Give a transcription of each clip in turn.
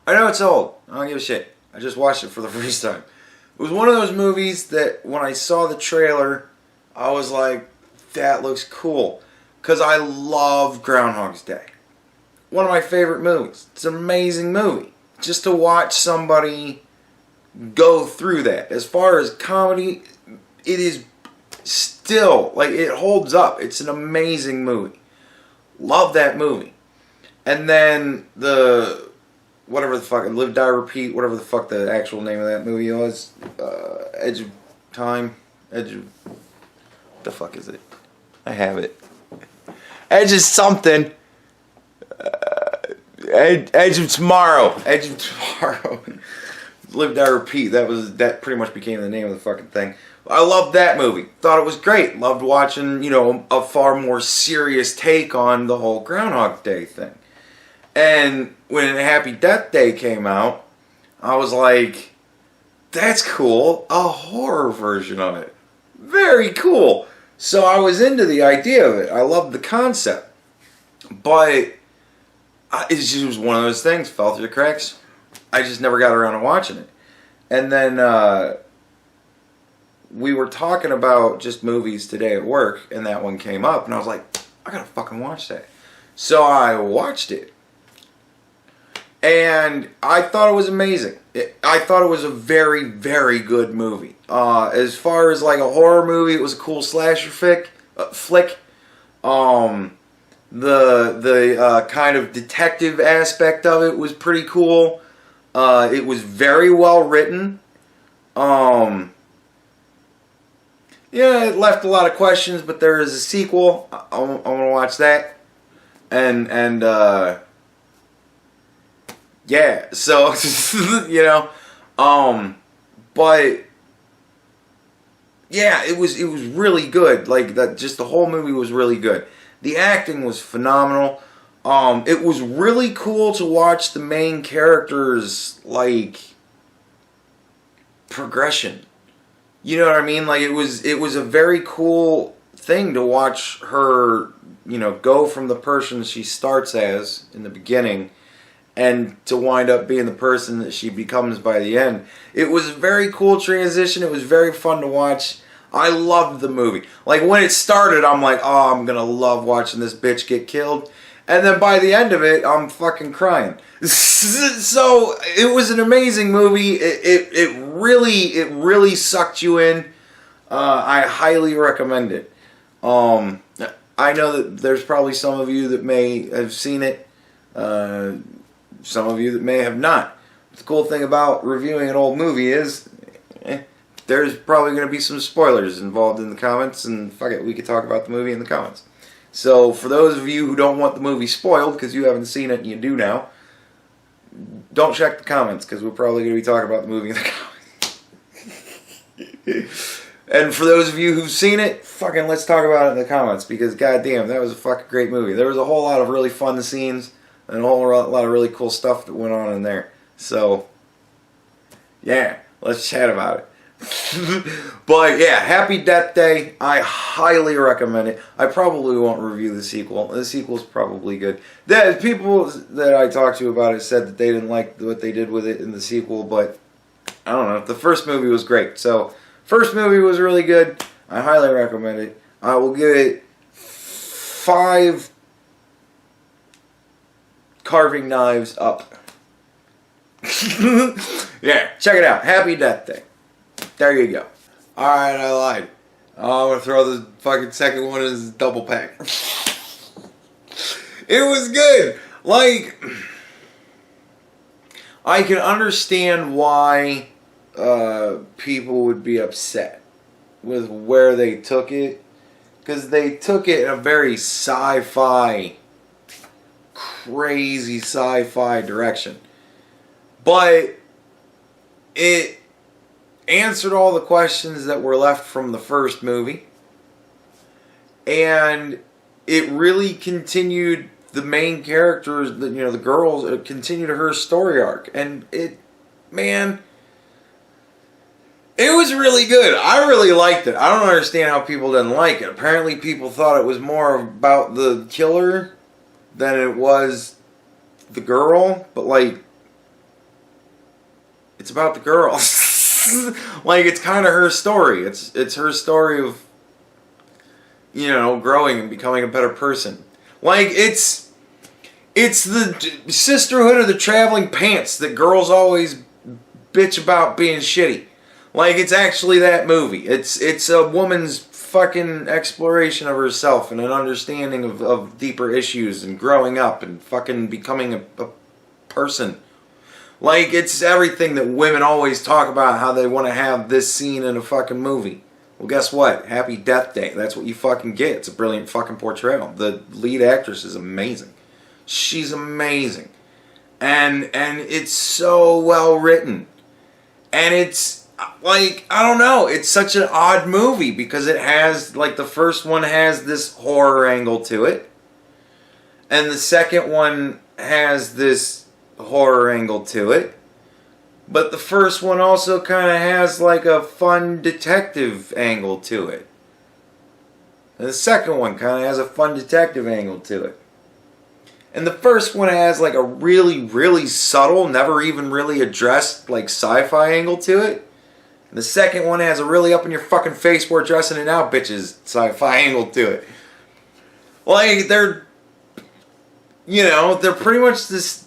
I know it's old. I don't give a shit. I just watched it for the first time. It was one of those movies that when I saw the trailer, I was like, that looks cool. Because I love Groundhog's Day. One of my favorite movies. It's an amazing movie. Just to watch somebody go through that. As far as comedy, it is still, like, it holds up. It's an amazing movie. Love that movie. And then whatever the fuck, Live, Die, Repeat, whatever the fuck the actual name of that movie was. Edge of Time. What the fuck is it? I have it. Edge of something. Edge of Tomorrow. Edge of Tomorrow. Live, Die, Repeat. That pretty much became the name of the fucking thing. I loved that movie. Thought it was great. Loved watching, a far more serious take on the whole Groundhog Day thing. And when Happy Death Day came out, I was like, that's cool. A horror version of it. Very cool. So I was into the idea of it. I loved the concept. But it just was one of those things. Fell through the cracks. I just never got around to watching it. And then we were talking about just movies today at work, and that one came up, and I was like, I gotta fucking watch that. So I watched it. And I thought it was amazing. I thought it was a very, very good movie. As far as like a horror movie, it was a cool slasher flick. The kind of detective aspect of it was pretty cool. It was very well written. Yeah, it left a lot of questions, but there is a sequel. I'm gonna watch that. And yeah, so but yeah, it was really good. Like that, just the whole movie was really good. The acting was phenomenal. It was really cool to watch the main character's like progression. You know what I mean? Like it was a very cool thing to watch her, go from the person she starts as in the beginning and to wind up being the person that she becomes by the end. It was a very cool transition. It was very fun to watch. I loved the movie. Like when it started, I'm like, oh, I'm gonna love watching this bitch get killed. And then by the end of it, I'm fucking crying. So it was an amazing movie. It really sucked you in. I highly recommend it. I know that there's probably some of you that may have seen it. Some of you that may have not. The cool thing about reviewing an old movie is there's probably going to be some spoilers involved in the comments, and fuck it, we could talk about the movie in the comments. So for those of you who don't want the movie spoiled because you haven't seen it and you do now, don't check the comments because we're probably going to be talking about the movie in the comments. And for those of you who've seen it, fucking let's talk about it in the comments because goddamn, that was a fucking great movie. There was a whole lot of really fun scenes and a whole lot of really cool stuff that went on in there. So, yeah, let's chat about it. But yeah, Happy Death Day, I highly recommend it. I probably won't review the sequel. The sequel's probably good. The people that I talked to about it said that they didn't like what they did with it in the sequel, but I don't know. The first movie was great. So, first movie was really good. I highly recommend it. I will give it 5 carving knives up. Yeah, check it out. Happy Death Day. There you go. Alright, I lied. I'm going to throw the fucking second one as a double pack. It was good. Like, I can understand why people would be upset with where they took it. Because they took it in a very sci-fi, crazy sci-fi direction. But it answered all the questions that were left from the first movie. And it really continued the main characters, the girls, it continued her story arc. And it was really good. I really liked it. I don't understand how people didn't like it. Apparently people thought it was more about the killer than it was the girl. But like, It's about the girl. Like, it's kind of her story. It's her story of, you know, growing and becoming a better person. Like, it's the sisterhood of the traveling pants that girls always bitch about being shitty. Like, it's actually that movie. It's a woman's fucking exploration of herself and an understanding of deeper issues and growing up and fucking becoming a person. Like, it's everything that women always talk about, how they want to have this scene in a fucking movie. Well, guess what? Happy Death Day. That's what you fucking get. It's a brilliant fucking portrayal. The lead actress is amazing. She's amazing. And it's so well written. And it's, like, I don't know. It's such an odd movie because it has, like, the first one has this horror angle to it. And the second one has this horror angle to it, but the first one also kind of has like a fun detective angle to it, and the second one kind of has a fun detective angle to it, and the first one has like a really subtle, never even really addressed like sci-fi angle to it, and the second one has a really up in your fucking face, we're dressing it out bitches sci-fi angle to it. Like, they're, you know, they're pretty much this.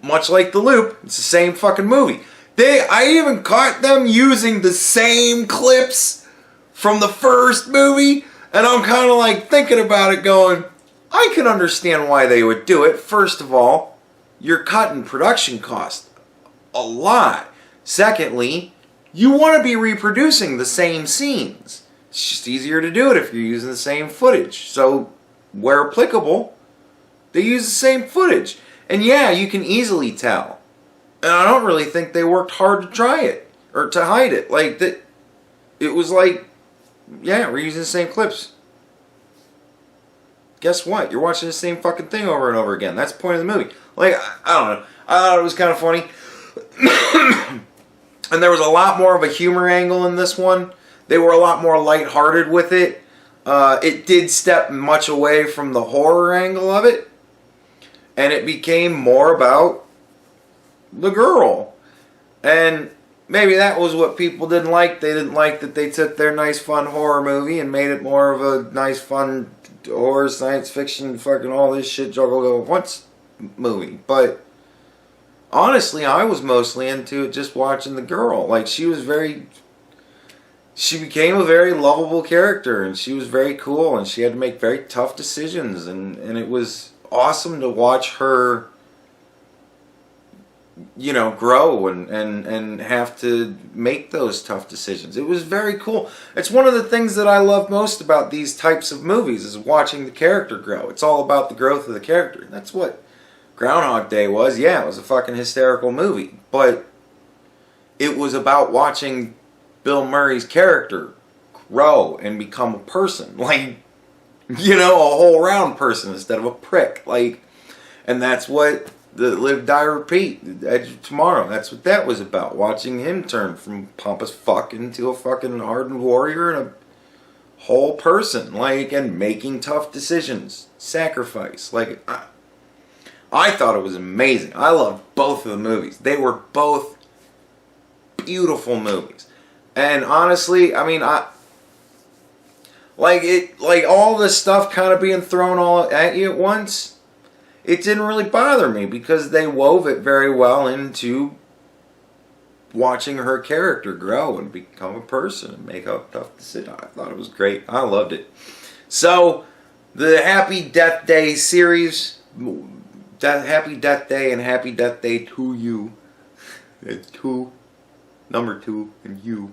Much like The Loop, it's the same fucking movie. I even caught them using the same clips from the first movie, and I'm kind of like thinking about it going, I can understand why they would do it. First of all, you're cutting production costs a lot. Secondly, you want to be reproducing the same scenes. It's just easier to do it if you're using the same footage. So, where applicable, they use the same footage. And yeah, you can easily tell. And I don't really think they worked hard to try it. Or to hide it. Like, that. It was like, yeah, we're using the same clips. Guess what? You're watching the same fucking thing over and over again. That's the point of the movie. Like, I don't know. I thought it was kind of funny. And there was a lot more of a humor angle in this one. They were a lot more lighthearted with it. It did step much away from the horror angle of it. And it became more about the girl. And maybe that was what people didn't like. They didn't like that they took their nice, fun horror movie and made it more of a nice, fun horror, science fiction, fucking all this shit juggle at once movie. But honestly, I was mostly into it just watching the girl. Like, she became a very lovable character, and she was very cool, and she had to make very tough decisions, and it was awesome to watch her, you know, grow and have to make those tough decisions. It was very cool. It's one of the things that I love most about these types of movies is watching the character grow. It's all about the growth of the character. That's what Groundhog Day was. Yeah, it was a fucking hysterical movie, but it was about watching Bill Murray's character grow and become a person. Like, you know, a whole round person instead of a prick. Like, and that's what the Live, Die, Repeat, The Edge of Tomorrow, that's what that was about. Watching him turn from pompous fuck into a fucking hardened warrior and a whole person. Like, and making tough decisions. Sacrifice. Like, I thought it was amazing. I loved both of the movies. They were both beautiful movies. And honestly, I mean, like all this stuff kind of being thrown all at you at once, it didn't really bother me because they wove it very well into watching her character grow and become a person and make a tough decision. I thought it was great. I loved it. So, the Happy Death Day series, Happy Death Day and Happy Death Day to you. It's two, number two, and you.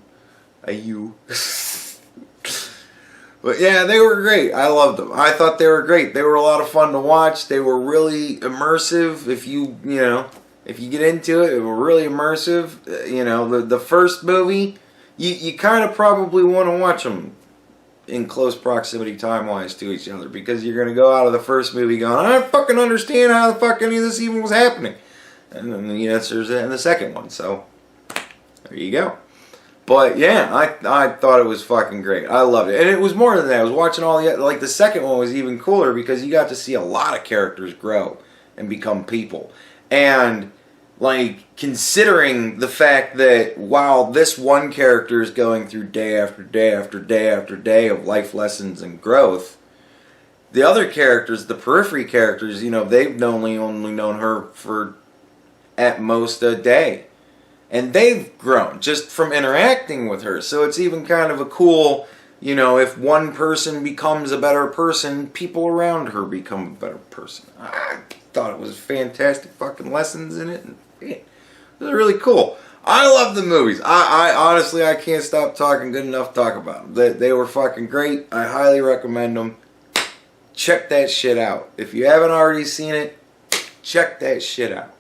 But yeah, they were great. I loved them. I thought they were great. They were a lot of fun to watch. They were really immersive. If you get into it, they were really immersive. You know, the first movie, you kind of probably want to watch them in close proximity time-wise to each other because you're going to go out of the first movie going, I don't fucking understand how the fuck any of this even was happening. And then the answer's in the second one. So, there you go. But yeah, I thought it was fucking great. I loved it. And it was more than that. I was watching all the, like, the second one was even cooler because you got to see a lot of characters grow and become people. And like, considering the fact that while this one character is going through day after day after day after day of life lessons and growth, the other characters, the periphery characters, you know, they've only known her for at most a day. And they've grown just from interacting with her. So it's even kind of a cool, you know, if one person becomes a better person, people around her become a better person. I thought it was fantastic fucking lessons in it. And it was really cool. I love the movies. I honestly, I can't stop talking good enough to talk about them. They were fucking great. I highly recommend them. Check that shit out. If you haven't already seen it, check that shit out.